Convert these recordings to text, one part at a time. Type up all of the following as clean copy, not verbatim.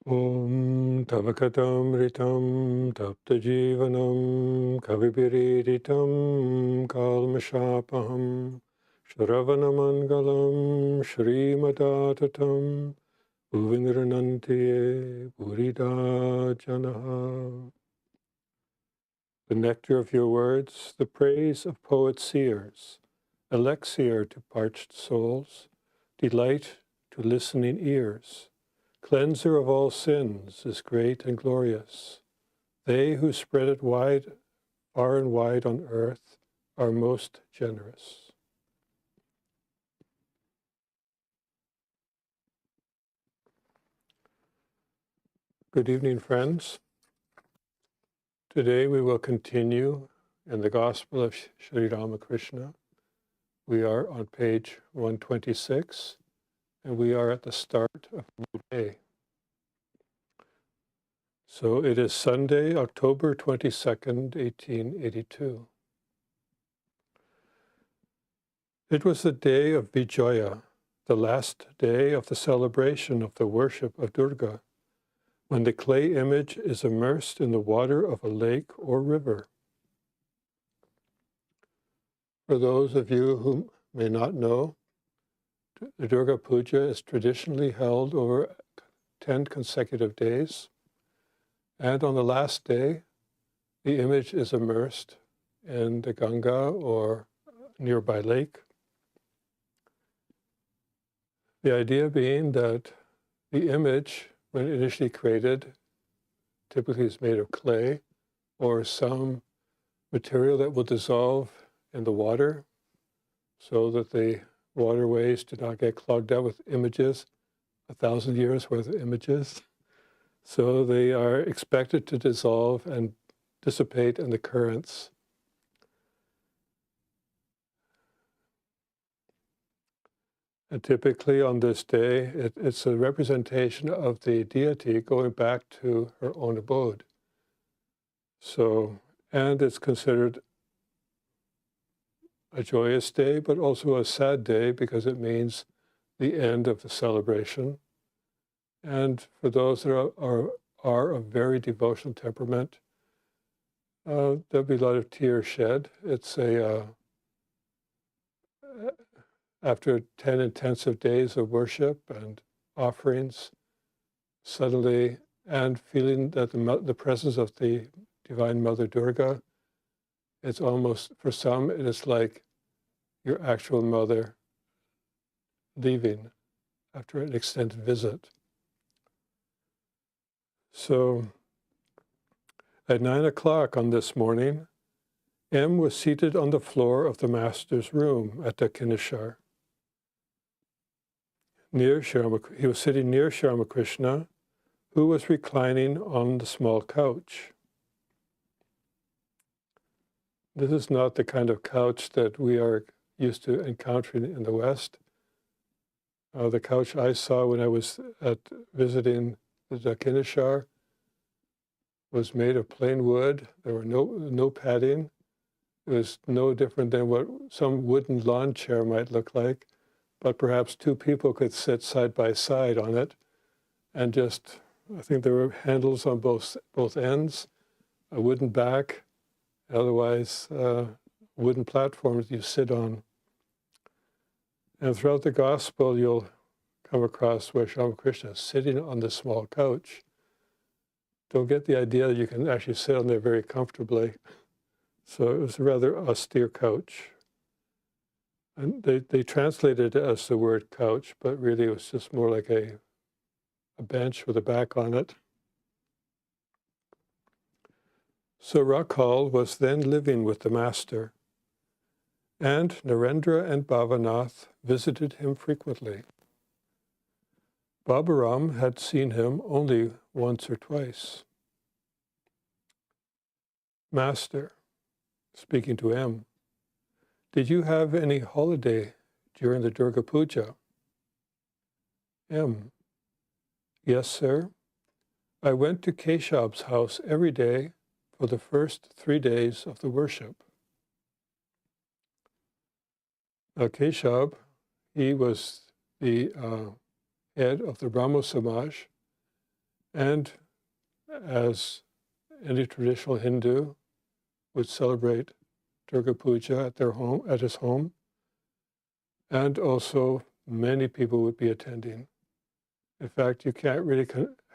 Om Tavakatam Ritam Tapta Jivanam Kavibiriditam Kalmashapaham Shravanamangalam Shrimadatatam Uvinranantiye Burida Janaha. The nectar of your words, the praise of poet-seers, elixir to parched souls, delight to listening ears. Cleanser of all sins is great and glorious. They who spread it wide, far and wide on earth are most generous. Good evening, friends. Today we will continue in the Gospel of Sri Ramakrishna. We are on page 126, and we are at the start of a new day. So it is Sunday, October 22nd, 1882. It was the day of Viya, the last day of the celebration of the worship of Durga, when the clay image is immersed in the water of a lake or river. For those of you who may not know, the Durga Puja is traditionally held over 10 consecutive days, and on the last day, the image is immersed in the Ganga or nearby lake. The idea being that the image, when initially created, typically is made of clay or some material that will dissolve in the water so that the waterways do not get clogged up with images, 1,000 years worth of images. So they are expected to dissolve and dissipate in the currents. And typically on this day, it's a representation of the deity going back to her own abode. So, and it's considered a joyous day, but also a sad day because it means the end of the celebration. And for those that are of very devotional temperament, there'll be a lot of tears shed. It's after 10 intensive days of worship and offerings, suddenly, and feeling that the presence of the Divine Mother Durga, it's almost, for some, it is like your actual mother leaving after an extended visit. So at 9 o'clock on this morning, M was seated on the floor of the master's room at the Kineshar. He was sitting near Sri Ramakrishna, who was reclining on the small couch. This is not the kind of couch that we are used to encountering in the West. The couch I saw when I was visiting the Dakineshar was made of plain wood. There were no padding. It was no different than what some wooden lawn chair might look like, but perhaps two people could sit side by side on it, and just, I think there were handles on both ends, a wooden back, otherwise wooden platforms you sit on. And throughout the Gospel, you'll come across where Sri Ramakrishna is sitting on this small couch. Don't get the idea that you can actually sit on there very comfortably. So it was a rather austere couch. And they translated it as the word couch, but really it was just more like a bench with a back on it. So Rakhal was then living with the master, and Narendra and Bhavanath visited him frequently. Babaram had seen him only once or twice. Master, speaking to M, did you have any holiday during the Durga Puja? M, yes, sir. I went to Keshav's house every day for the first 3 days of the worship. Now Keshav, he was the head of the Brahmo Samaj, And as any traditional Hindu would celebrate Durga Puja at their home, at his home, and also many people would be attending. In fact, you can't really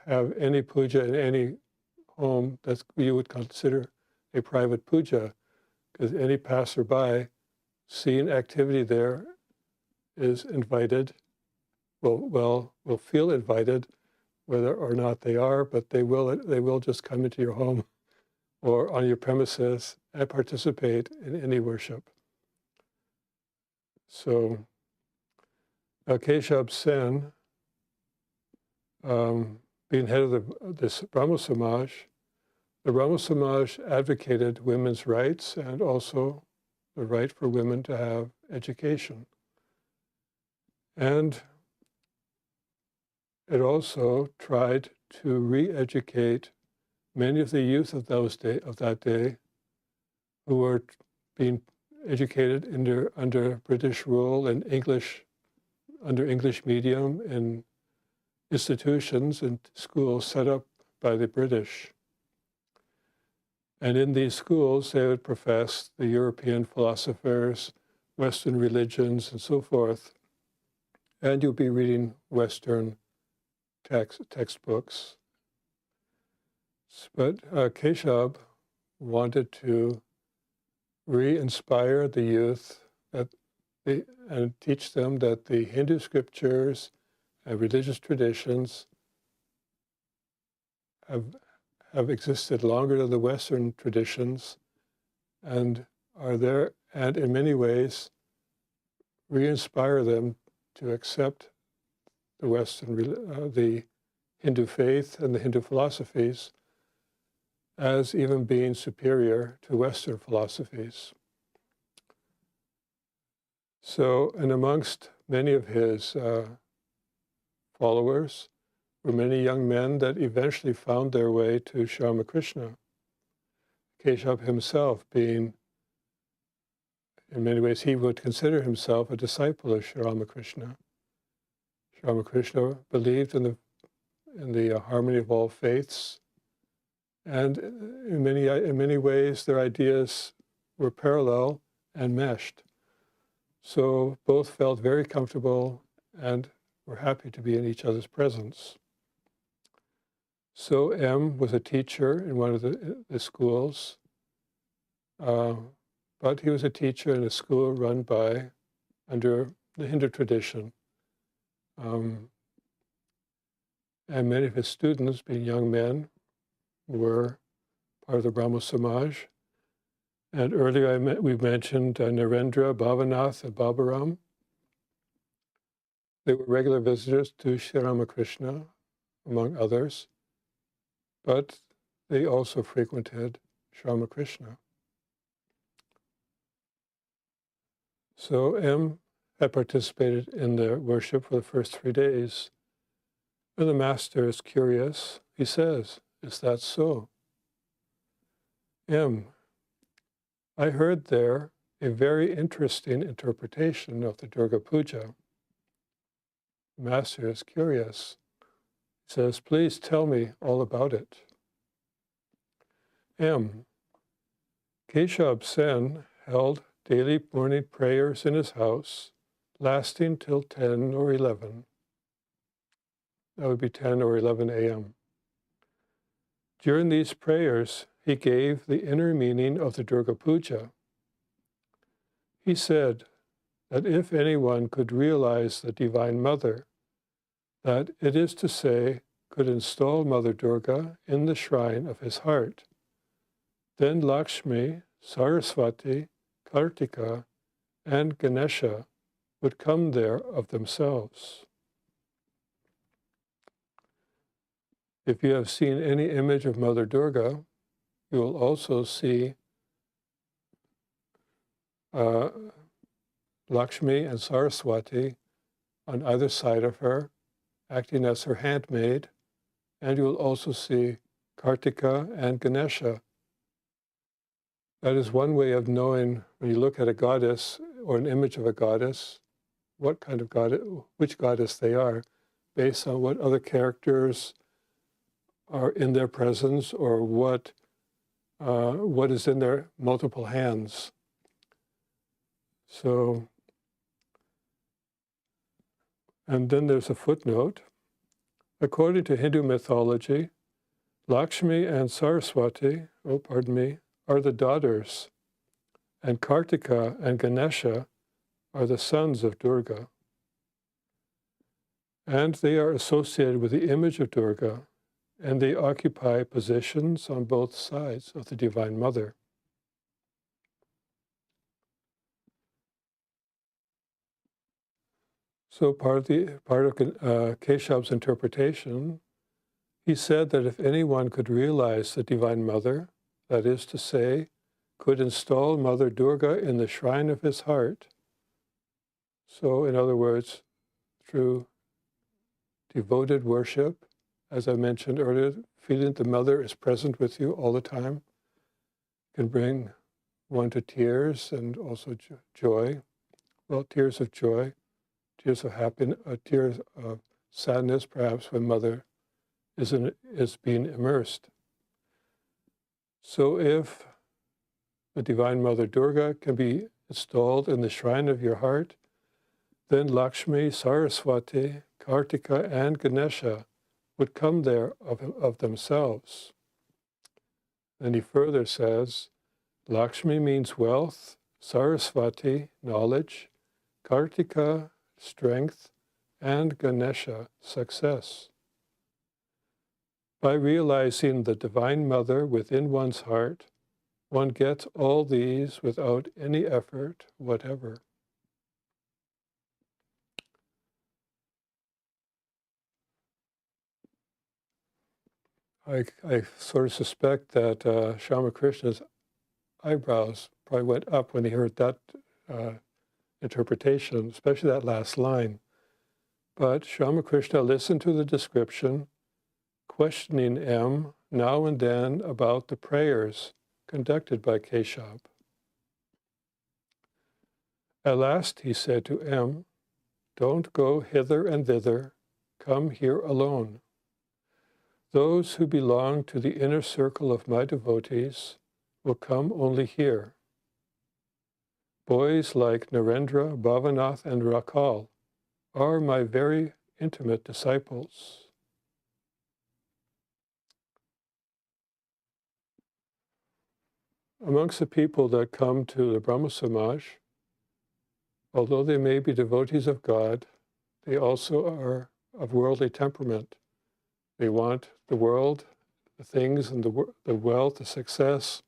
have any puja in any home that you would consider a private puja, because any passerby seeing activity there is invited, will feel invited, whether or not they are, but they will just come into your home or on your premises and participate in any worship. So Keshab Sen, being head of this Brahmo Samaj, the Brahmo Samaj advocated women's rights and also the right for women to have education. And it also tried to re-educate many of the youth of that day who were being educated under British rule and under English medium in institutions and schools set up by the British. And in these schools, they would profess the European philosophers, Western religions, and so forth. And you'll be reading Western textbooks. But Keshab wanted to re-inspire the youth and teach them that the Hindu scriptures and religious traditions have existed longer than the Western traditions and are there, and in many ways re-inspire them to accept the Hindu faith and the Hindu philosophies as even being superior to Western philosophies. So, and amongst many of his followers were many young men that eventually found their way to Sri Ramakrishna. Keshab himself being, in many ways, he would consider himself a disciple of Sri Ramakrishna. Sri Ramakrishna believed in the harmony of all faiths, and in many ways their ideas were parallel and meshed. So both felt very comfortable and were happy to be in each other's presence. So M was a teacher in one of the schools, but he was a teacher in a school run under the Hindu tradition. And many of his students, being young men, were part of the Brahmo Samaj. And earlier we mentioned Narendra, Bhavanath, and Babaram. They were regular visitors to Sri Ramakrishna, among others, but they also frequented Sri Ramakrishna. So M had participated in the worship for the first 3 days. And the master is curious. He says, "Is that so?" M, I heard there a very interesting interpretation of the Durga Puja. The master is curious. He says, "Please tell me all about it." M, Keshab Sen held daily morning prayers in his house, lasting till 10 or 11. That would be 10 or 11 a.m. During these prayers, he gave the inner meaning of the Durga Puja. He said that if anyone could realize the Divine Mother, that it is to say, could install Mother Durga in the shrine of his heart, then Lakshmi, Saraswati, Kartika, and Ganesha would come there of themselves. If you have seen any image of Mother Durga, you will also see Lakshmi and Saraswati on either side of her, acting as her handmaid, and you will also see Kartika and Ganesha. That is one way of knowing, when you look at a goddess or an image of a goddess, what kind of goddess, which goddess they are, based on what other characters are in their presence, or what is in their multiple hands. So, and then there's a footnote. According to Hindu mythology, Lakshmi and Saraswati, are the daughters, and Kartika and Ganesha are the sons of Durga. And they are associated with the image of Durga, and they occupy positions on both sides of the Divine Mother. So part of Keshav's interpretation, he said that if anyone could realize the Divine Mother, that is to say, could install Mother Durga in the shrine of his heart, so in other words, through devoted worship, as I mentioned earlier, feeling the Mother is present with you all the time, can bring one to tears and also joy. Well, tears of joy, tears of happiness, tears of sadness, perhaps, when Mother is being immersed. So if the Divine Mother Durga can be installed in the shrine of your heart, then Lakshmi, Saraswati, Kartika, and Ganesha would come there of themselves. Then he further says, Lakshmi means wealth, Saraswati, knowledge, Kartika, strength, and Ganesha, success. By realizing the Divine Mother within one's heart, one gets all these without any effort whatever. I sort of suspect that Ramakrishna's eyebrows probably went up when he heard that interpretation, especially that last line. But Ramakrishna listened to the description, questioning M now and then about the prayers conducted by Keshav. At last he said to M, "Don't go hither and thither, come here alone. Those who belong to the inner circle of my devotees will come only here. Boys like Narendra, Bhavanath, and Rakal are my very intimate disciples." Amongst the people that come to the Brahma Samaj, although they may be devotees of God, they also are of worldly temperament. They want the world, the things, and the wealth, the success.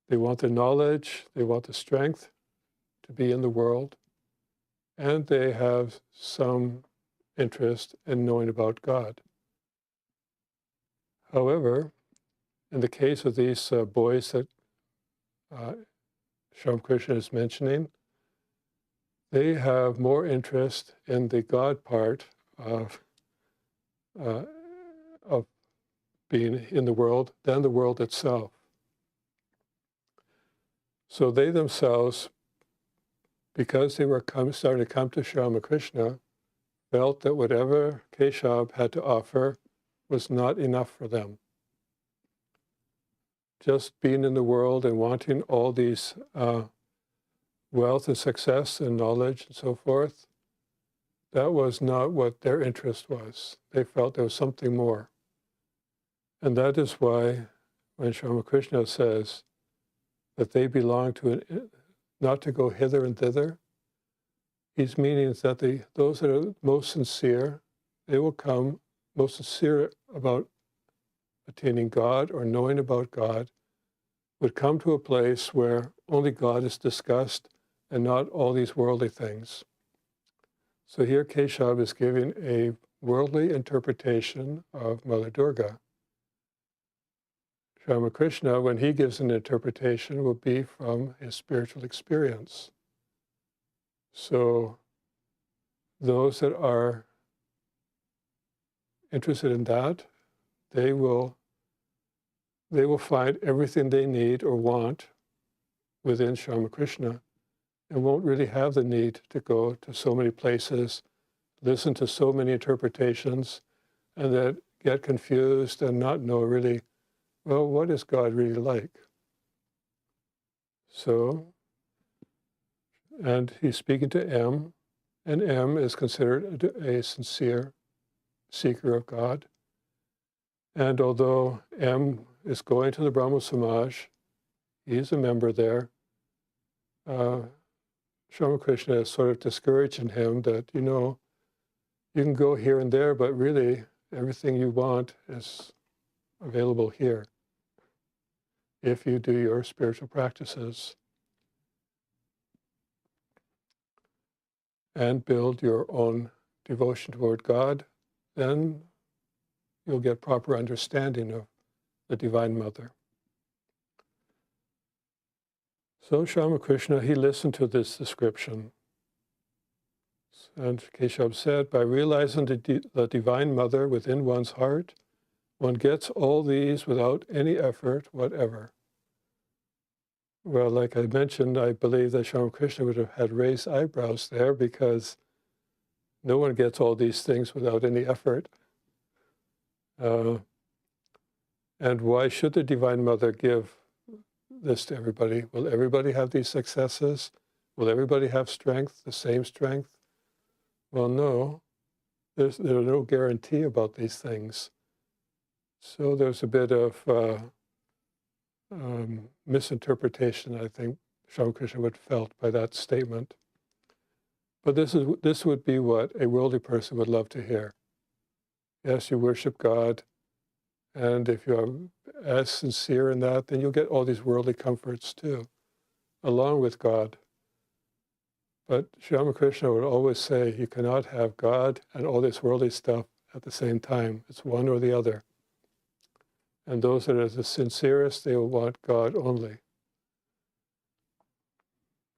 They want the knowledge, they want the strength to be in the world, and they have some interest in knowing about God. However, in the case of these boys that Ramakrishna is mentioning, they have more interest in the God part of being in the world than the world itself. So they themselves, because they were starting to come to Sri Ramakrishna, felt that whatever Keshav had to offer was not enough for them. Just being in the world and wanting all these wealth and success and knowledge and so forth, that was not what their interest was. They felt there was something more. And that is why when Sri Ramakrishna says that they belong to not to go hither and thither, he's meaning that those that are most sincere, they will come most sincere about attaining God or knowing about God, would come to a place where only God is discussed and not all these worldly things. So here Keshav is giving a worldly interpretation of Mother Durga. Ramakrishna, when he gives an interpretation, will be from his spiritual experience. So those that are interested in that, they will find everything they need or want within Sri Ramakrishna and won't really have the need to go to so many places, listen to so many interpretations, and that get confused and not know really, well, what is God really like? So, and he's speaking to M, and M is considered a sincere seeker of God. And although M is going to the Brahmo Samaj, he's a member there, Ramakrishna is sort of discouraging him that, you can go here and there, but really everything you want is available here if you do your spiritual practices and build your own devotion toward God, then you'll get proper understanding of the Divine Mother. So Ramakrishna, he listened to this description. And Keshav said, by realizing the Divine Mother within one's heart, one gets all these without any effort whatever. Well, like I mentioned, I believe that Ramakrishna would have had raised eyebrows there because no one gets all these things without any effort. And why should the Divine Mother give this to everybody? Will everybody have these successes? Will everybody have strength, the same strength? Well, no. There's no guarantee about these things. So there's a bit of misinterpretation, I think, Ramakrishna would have felt by that statement. But this would be what a worldly person would love to hear. Yes, you worship God, and if you're as sincere in that, then you'll get all these worldly comforts too, along with God. But Ramakrishna would always say, you cannot have God and all this worldly stuff at the same time. It's one or the other. And those that are the sincerest, they will want God only.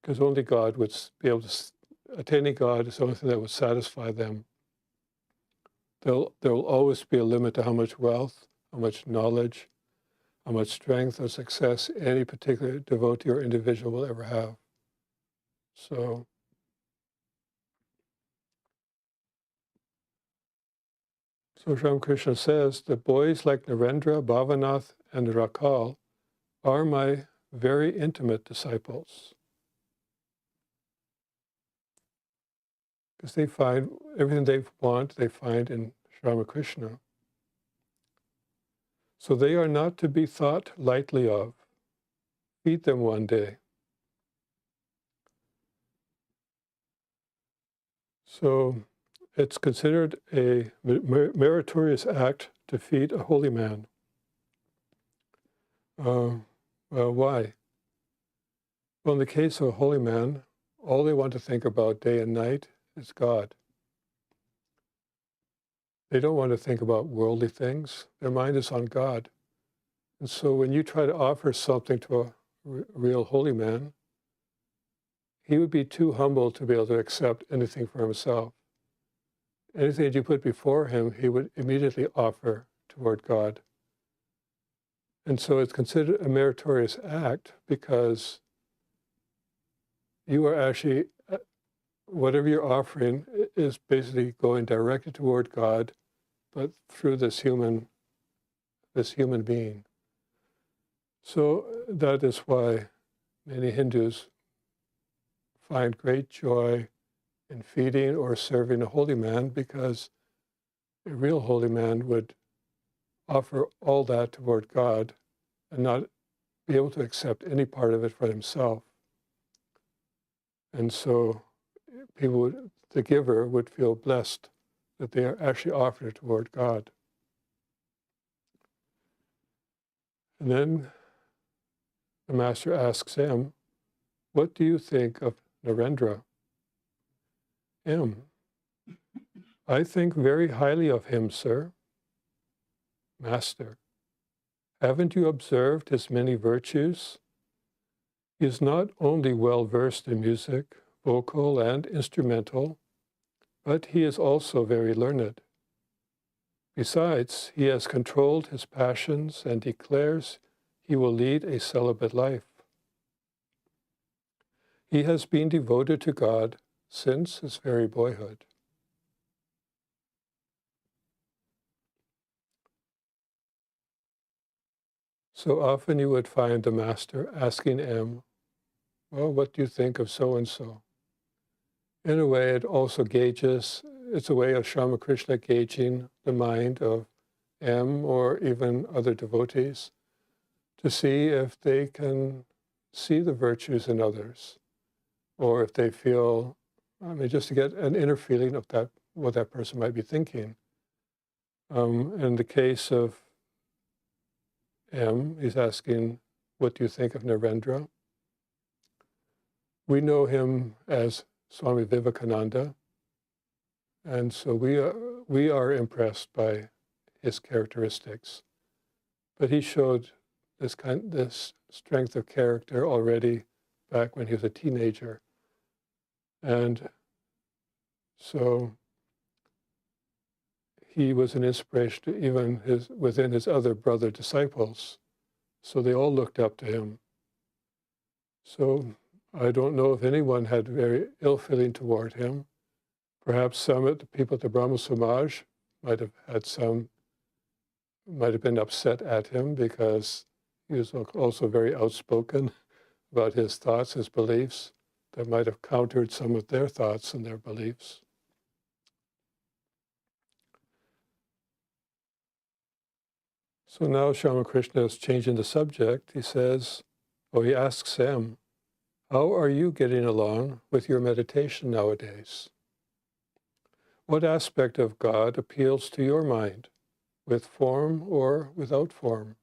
Because only God would be able to, attaining God is the only thing that would satisfy them. There will always be a limit to how much wealth, how much knowledge, how much strength or success any particular devotee or individual will ever have. So Ramakrishna says, the boys like Narendra, Bhavanath, and Rakal are my very intimate disciples. Because they find everything they want, they find in Ramakrishna. So they are not to be thought lightly of. Feed them one day. So it's considered a meritorious act to feed a holy man. Well, why? Well, in the case of a holy man, all they want to think about day and night is God. They don't want to think about worldly things. Their mind is on God. And so when you try to offer something to a real holy man, he would be too humble to be able to accept anything for himself. Anything that you put before him, he would immediately offer toward God. And so it's considered a meritorious act because you are actually, whatever you're offering is basically going directly toward God, but through this human being. So that is why many Hindus find great joy in feeding or serving a holy man, because a real holy man would offer all that toward God and not be able to accept any part of it for himself. And so the giver would feel blessed that they are actually offered it toward God. And then the master asks him, what do you think of Narendra? M. I think very highly of him, sir. Master. Haven't you observed his many virtues? He is not only well versed in music, vocal and instrumental, but he is also very learned. Besides, he has controlled his passions and declares he will lead a celibate life. He has been devoted to God since his very boyhood. So often you would find the master asking M, well, what do you think of so-and-so? In a way, it also gauges, it's a way of Sri Ramakrishna gauging the mind of M or even other devotees to see if they can see the virtues in others, or if they feel, just to get an inner feeling of that, what that person might be thinking. In the case of M, he's asking, what do you think of Narendra? We know him as Swami Vivekananda, and so we are impressed by his characteristics. But he showed this strength of character already back when he was a teenager. And so he was an inspiration to even within his other brother disciples. So they all looked up to him. So I don't know if anyone had very ill feeling toward him. Perhaps some of the people at the Brahma Samaj might have been upset at him because he was also very outspoken about his thoughts, his beliefs, that might have countered some of their thoughts and their beliefs. So now Sri Ramakrishna is changing the subject. He says, he asks him, how are you getting along with your meditation nowadays? What aspect of God appeals to your mind, with form or without form?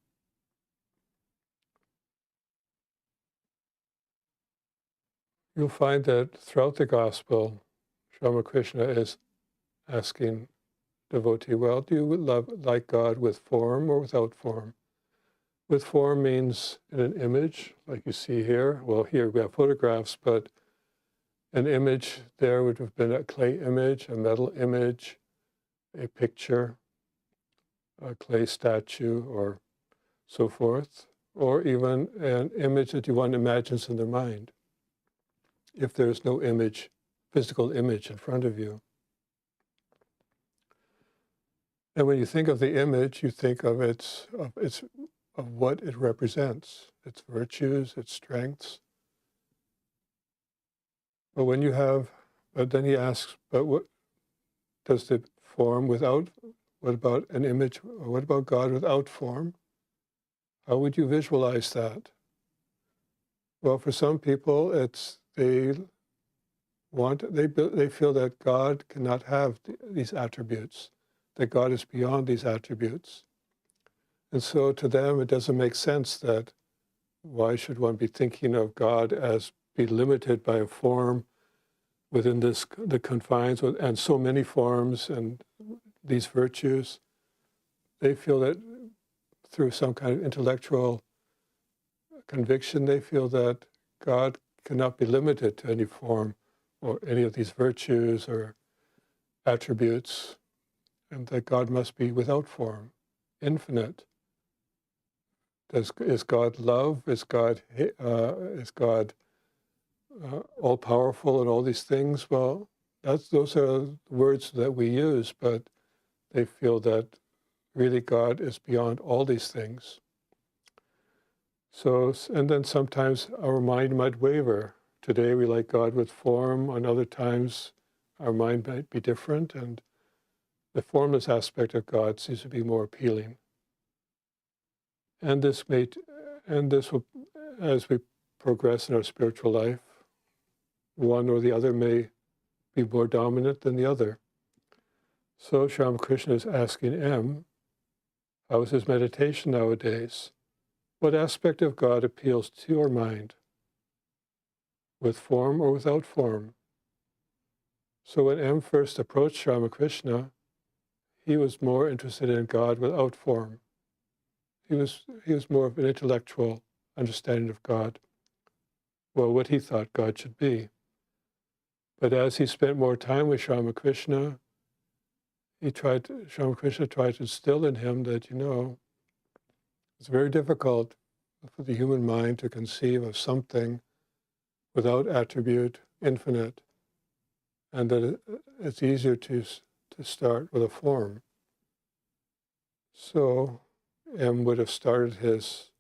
You'll find that throughout the Gospel, Sri Ramakrishna is asking devotee, well, do you like God with form or without form? With form means in an image, like you see here. Well, here we have photographs, but an image there would have been a clay image, a metal image, a picture, a clay statue, or so forth, or even an image that one imagines in their mind, if there's no image, physical image in front of you. And when you think of the image, you think of what it represents, its virtues, its strengths. But then he asks, but what does the form without, what about an image, or what about God without form? How would you visualize that? Well, for some people, they feel that God cannot have these attributes, that God is beyond these attributes. And so to them, it doesn't make sense that why should one be thinking of God as be limited by a form within the confines and so many forms and these virtues. They feel that through some kind of intellectual conviction, they feel that God cannot be limited to any form or any of these virtues or attributes, and that God must be without form, infinite. Is God love? Is God all-powerful and all these things? Well, those are words that we use, but they feel that really God is beyond all these things. So, and then sometimes our mind might waver. Today we like God with form, and other times our mind might be different, and the formless aspect of God seems to be more appealing. And this will, as we progress in our spiritual life, one or the other may be more dominant than the other. So Sri Ramakrishna is asking M, how is his meditation nowadays? What aspect of God appeals to your mind, with form or without form? So when M first approached Sri Ramakrishna, he was more interested in God without form. He was more of an intellectual understanding of God, well, what he thought God should be. But as he spent more time with Sri Ramakrishna, Sri Ramakrishna tried to instill in him that, it's very difficult for the human mind to conceive of something without attribute, infinite, and that it's easier to start with a form. So M would have started his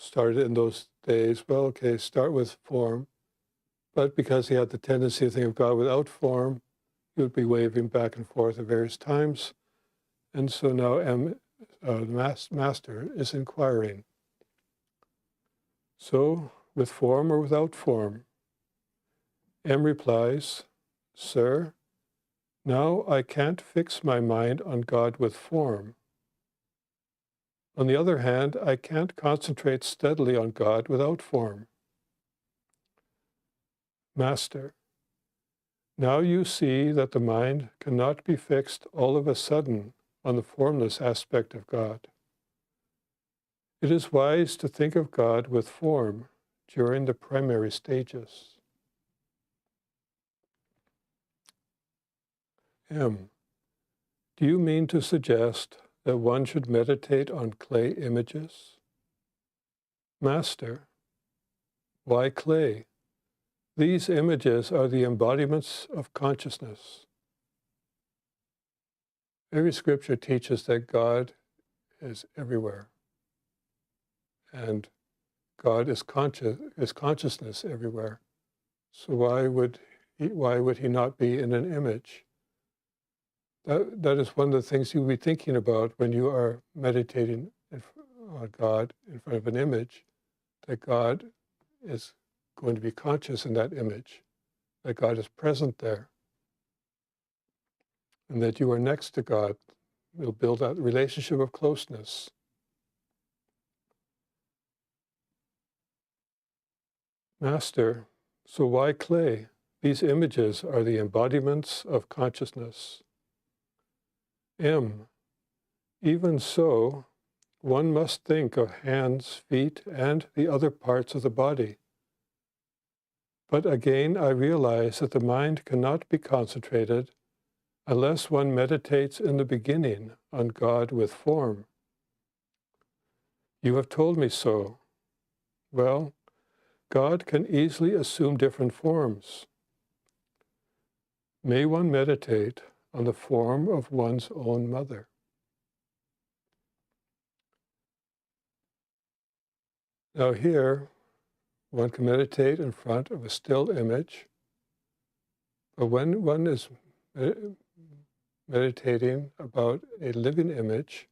started in those days, well, okay, start with form. But because he had the tendency to think of God without form, he would be waving back and forth at various times. And so now the master is inquiring. So, with form or without form? M replies, Sir, now I can't fix my mind on God with form. On the other hand, I can't concentrate steadily on God without form. Master, now you see that the mind cannot be fixed all of a sudden on the formless aspect of God. It is wise to think of God with form during the primary stages. M. Do you mean to suggest that one should meditate on clay images? Master, why clay? These images are the embodiments of consciousness. Every scripture teaches that God is everywhere, and God is consciousness everywhere. So why would he not be in an image? That is one of the things you'll be thinking about when you are meditating on God in front of an image, that God is going to be conscious in that image, that God is present there, and that you are next to God. You'll build that relationship of closeness. Master, so why clay? These images are the embodiments of consciousness. M. Even so, one must think of hands, feet, and the other parts of the body. But again, I realize that the mind cannot be concentrated unless one meditates in the beginning on God with form. You have told me so. Well, God can easily assume different forms. May one meditate on the form of one's own mother. Now here, one can meditate in front of a still image, but when one is meditating about a living image,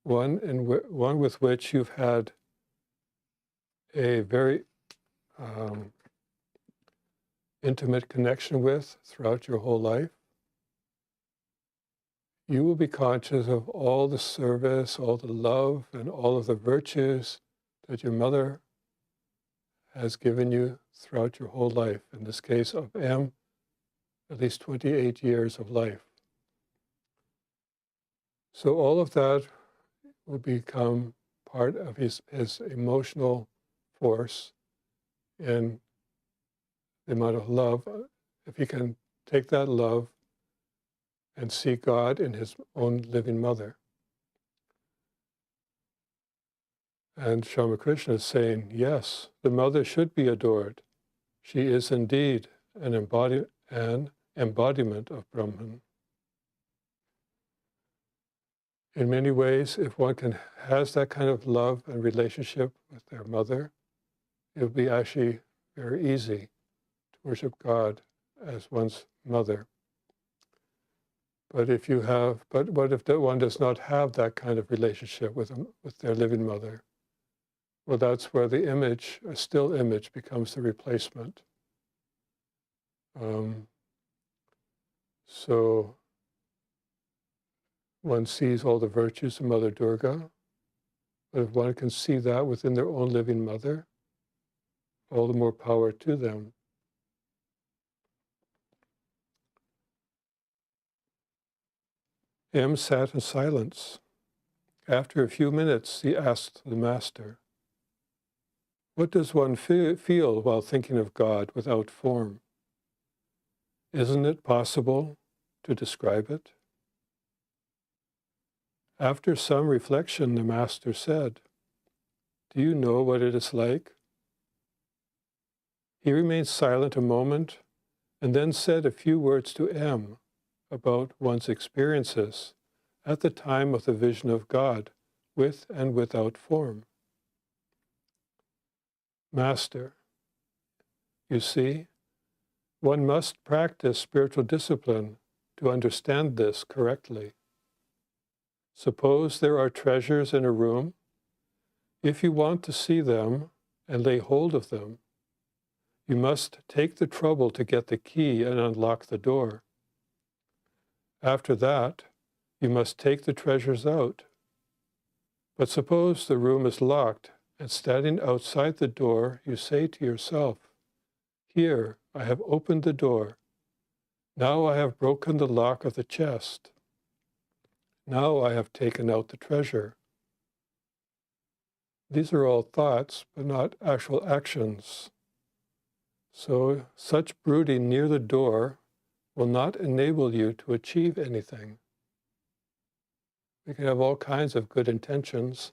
one with which you've had a very intimate connection with throughout your whole life, you will be conscious of all the service, all the love, and all of the virtues that your mother has given you throughout your whole life. In this case of M, at least 28 years of life. So all of that will become part of his emotional force in the amount of love. If he can take that love and see God in his own living mother. And Swami Nikhilananda is saying, yes, the mother should be adored. She is indeed an embodiment of Brahman. In many ways, if one has that kind of love and relationship with their mother, it will be actually very easy to worship God as one's mother. But what if one does not have that kind of relationship with their living mother? Well, that's where the image, a still image, becomes the replacement. So one sees all the virtues of Mother Durga, but if one can see that within their own living mother, all the more power to them. M sat in silence. After a few minutes, he asked the Master, what does one feel while thinking of God without form? Isn't it possible to describe it? After some reflection, the Master said, do you know what it is like? He remained silent a moment and then said a few words to M about one's experiences at the time of the vision of God, with and without form. Master, you see, one must practice spiritual discipline to understand this correctly. Suppose there are treasures in a room. If you want to see them and lay hold of them, you must take the trouble to get the key and unlock the door. After that, you must take the treasures out. But suppose the room is locked, and standing outside the door, you say to yourself, "Here, I have opened the door. Now I have broken the lock of the chest. Now I have taken out the treasure." These are all thoughts, but not actual actions. So such brooding near the door will not enable you to achieve anything. We can have all kinds of good intentions,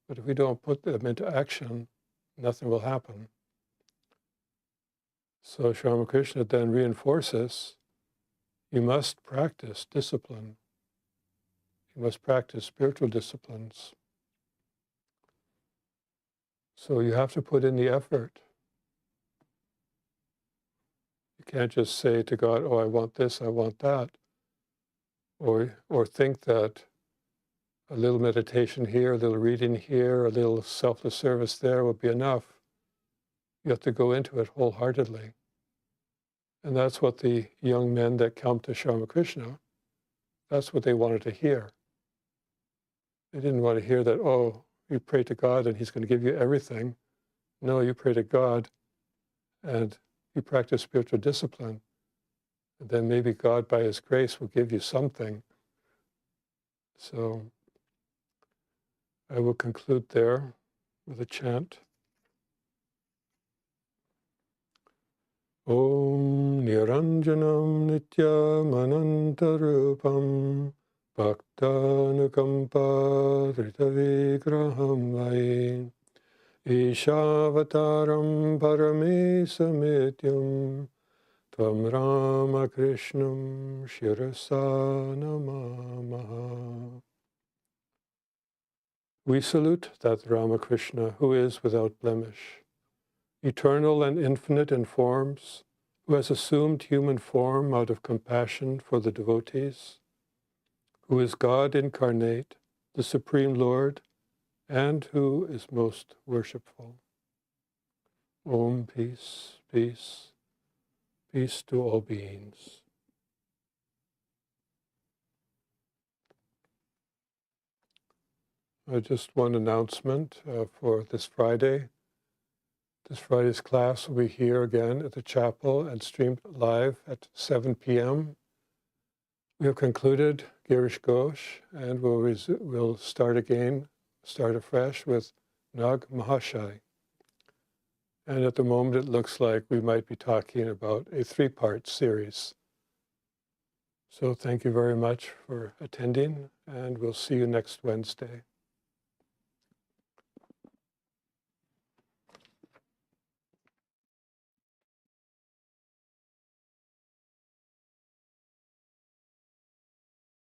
but if we don't put them into action, nothing will happen. So Sri Ramakrishna then reinforces, you must practice discipline. You must practice spiritual disciplines. So you have to put in the effort. You can't just say to God, oh, I want this, I want that. Or think that a little meditation here, a little reading here, a little selfless service there will be enough. You have to go into it wholeheartedly. And that's what the young men that come to Sri Ramakrishna, that's what they wanted to hear. They didn't want to hear that, oh, you pray to God and He's going to give you everything. No, you pray to God and you practice spiritual discipline. And then maybe God, by His grace, will give you something. So I will conclude there with a chant. Om Niranjanam Nityam Anantarupam Bhaktanukampa Dritavigraham Vai Ishavataram Paramesamityam Tvam Ramakrishnam Shirasa Namamaha. We salute that Ramakrishna who is without blemish, eternal and infinite in forms, who has assumed human form out of compassion for the devotees, who is God incarnate, the Supreme Lord, and who is most worshipful. Om, peace, peace, peace to all beings. Just one announcement for this Friday. This Friday's class will be here again at the chapel and streamed live at 7 p.m. We have concluded Girish Ghosh and we'll start afresh with Nag Mahashai. And at the moment it looks like we might be talking about a 3-part series. So thank you very much for attending and we'll see you next Wednesday.